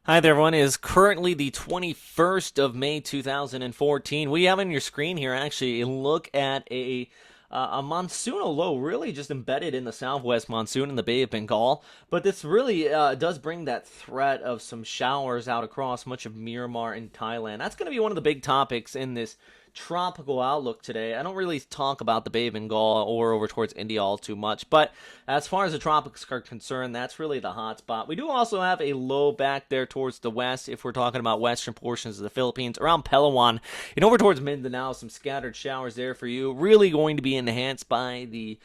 Hi there, everyone. It is currently the 21st of May, 2014. We have on your screen here actually a look at a monsoonal low, really just embedded in the southwest monsoon in the Bay of Bengal. But this really does bring that threat of some showers out across much of Myanmar and Thailand. That's going to be one of the big topics in this tropical outlook today. I don't really talk about the Bay of Bengal or over towards India all too much, but as far as the tropics are concerned, that's really the hot spot. We do also have a low back there towards the west, if we're talking about western portions of the Philippines, around Palawan, and over towards Mindanao, some scattered showers there for you. Really going to be enhanced by the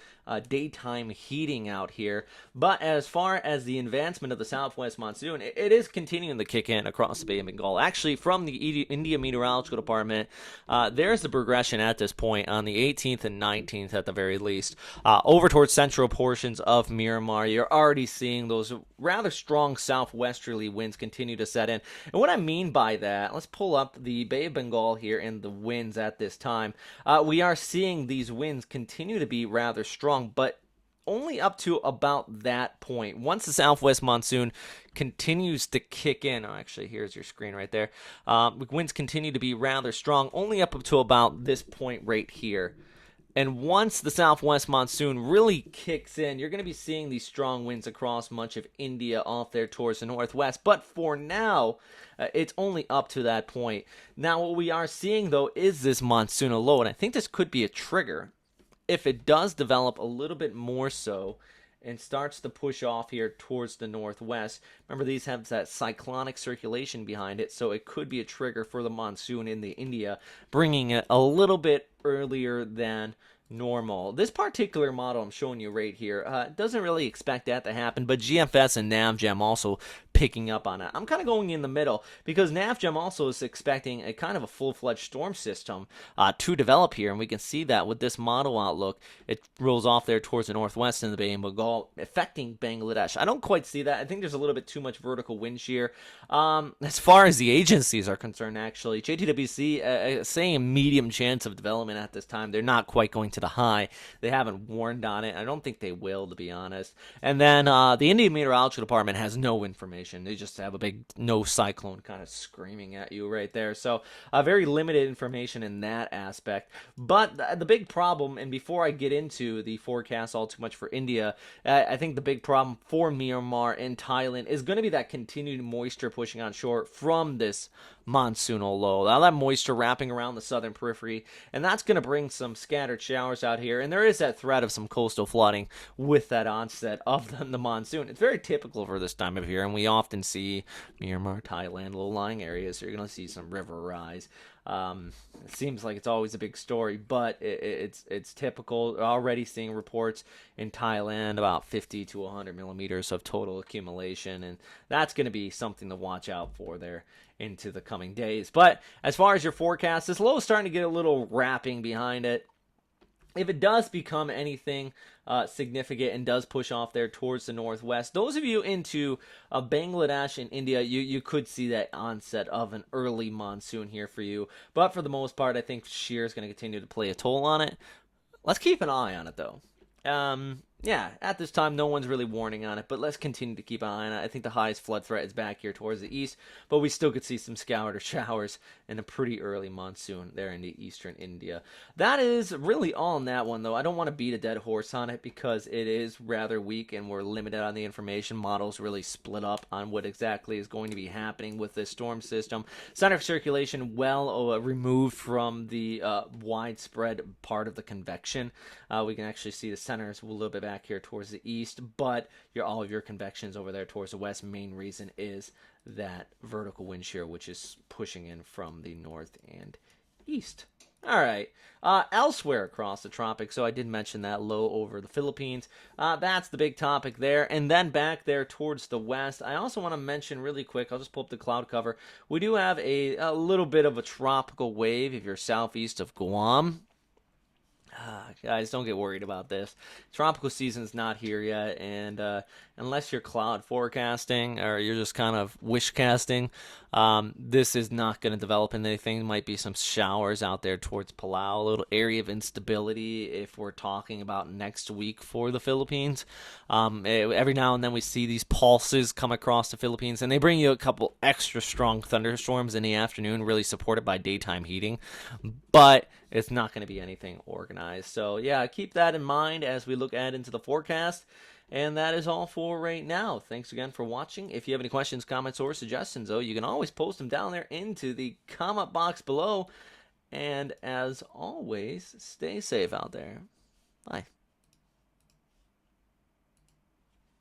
daytime heating out here. But as far as the advancement of the southwest monsoon, it is continuing to kick in across the Bay of Bengal. Actually, from the India Meteorological Department, there's the progression at this point on the 18th and 19th at the very least. Over towards central portions of Myanmar, you're already seeing those rather strong southwesterly winds continue to set in. And what I mean by that, let's pull up the Bay of Bengal here and the winds at this time. We are seeing these winds continue to be rather strong, but only up to about that point. Once the southwest monsoon continues to kick in, oh, actually, here's your screen right there. Winds continue to be rather strong, only up to about this point right here. And once the southwest monsoon really kicks in, you're going to be seeing these strong winds across much of India off there towards the northwest. But for now, it's only up to that point. Now, what we are seeing, though, is this monsoonal low. And I think this could be a trigger if it does develop a little bit more so and starts to push off here towards the northwest. Remember, these have that cyclonic circulation behind it, so it could be a trigger for the monsoon in the India, bringing it a little bit earlier than normal. This particular model I'm showing you right here doesn't really expect that to happen, but GFS and NavGem also picking up on it. I'm kind of going in the middle because NavGem also is expecting a kind of a full-fledged storm system to develop here, and we can see that with this model outlook. It rolls off there towards the northwest in the Bay of Bengal, affecting Bangladesh. I don't quite see that. I think there's a little bit too much vertical wind shear. As far as the agencies are concerned, actually, JTWC saying a medium chance of development at this time. They're not quite going to the high. They haven't warned on it. I don't think they will, to be honest. And then the Indian Meteorological Department has no information. They just have a big no cyclone kind of screaming at you right there. So very limited information in that aspect. But the big problem, and before I get into the forecast all too much for India, I think the big problem for Myanmar and Thailand is going to be that continued moisture pushing on shore from this monsoonal low. Now that moisture wrapping around the southern periphery, and that's going to bring some scattered showers out here, and there is that threat of some coastal flooding with that onset of the monsoon. It's very typical for this time of year, and we often see Myanmar, Thailand, low-lying areas, so you're going to see some river rise. It seems like it's always a big story, but it's typical. Already seeing reports in Thailand about 50 to 100 millimeters of total accumulation, and that's going to be something to watch out for there into the coming days. But as far as your forecast, this low is starting to get a little wrapping behind it. If it does become anything significant and does push off there towards the northwest, those of you into Bangladesh and India, you could see that onset of an early monsoon here for you. But for the most part, I think shear is going to continue to play a toll on it. Let's keep an eye on it, though. Yeah, at this time, no one's really warning on it, but let's continue to keep an eye on it. I think the highest flood threat is back here towards the east, but we still could see some scattered showers and a pretty early monsoon there in the eastern India. That is really all on that one, though. I don't want to beat a dead horse on it because it is rather weak and we're limited on the information. Models really split up on what exactly is going to be happening with this storm system. Center of circulation well removed from the widespread part of the convection. We can actually see the centers a little bit back here towards the east, but all of your convections over there towards the west. Main reason is that vertical wind shear, which is pushing in from the north and east. All right. Elsewhere across the tropics, so I did mention that low over the Philippines. That's the big topic there. And then back there towards the west, I also want to mention really quick, I'll just pull up the cloud cover. We do have a little bit of a tropical wave if you're southeast of Guam. Guys, don't get worried about this. Tropical season's not here yet, and unless you're cloud forecasting or you're just kind of wish casting, this is not going to develop into anything. There might be some showers out there towards Palau, a little area of instability if we're talking about next week for the Philippines. Every now and then we see these pulses come across the Philippines, and they bring you a couple extra strong thunderstorms in the afternoon, really supported by daytime heating. But it's not going to be anything organized. So, yeah, keep that in mind as we look ahead into the forecast. And that is all for right now. Thanks again for watching. If you have any questions, comments, or suggestions, though, you can always post them down there into the comment box below. And as always, stay safe out there. Bye.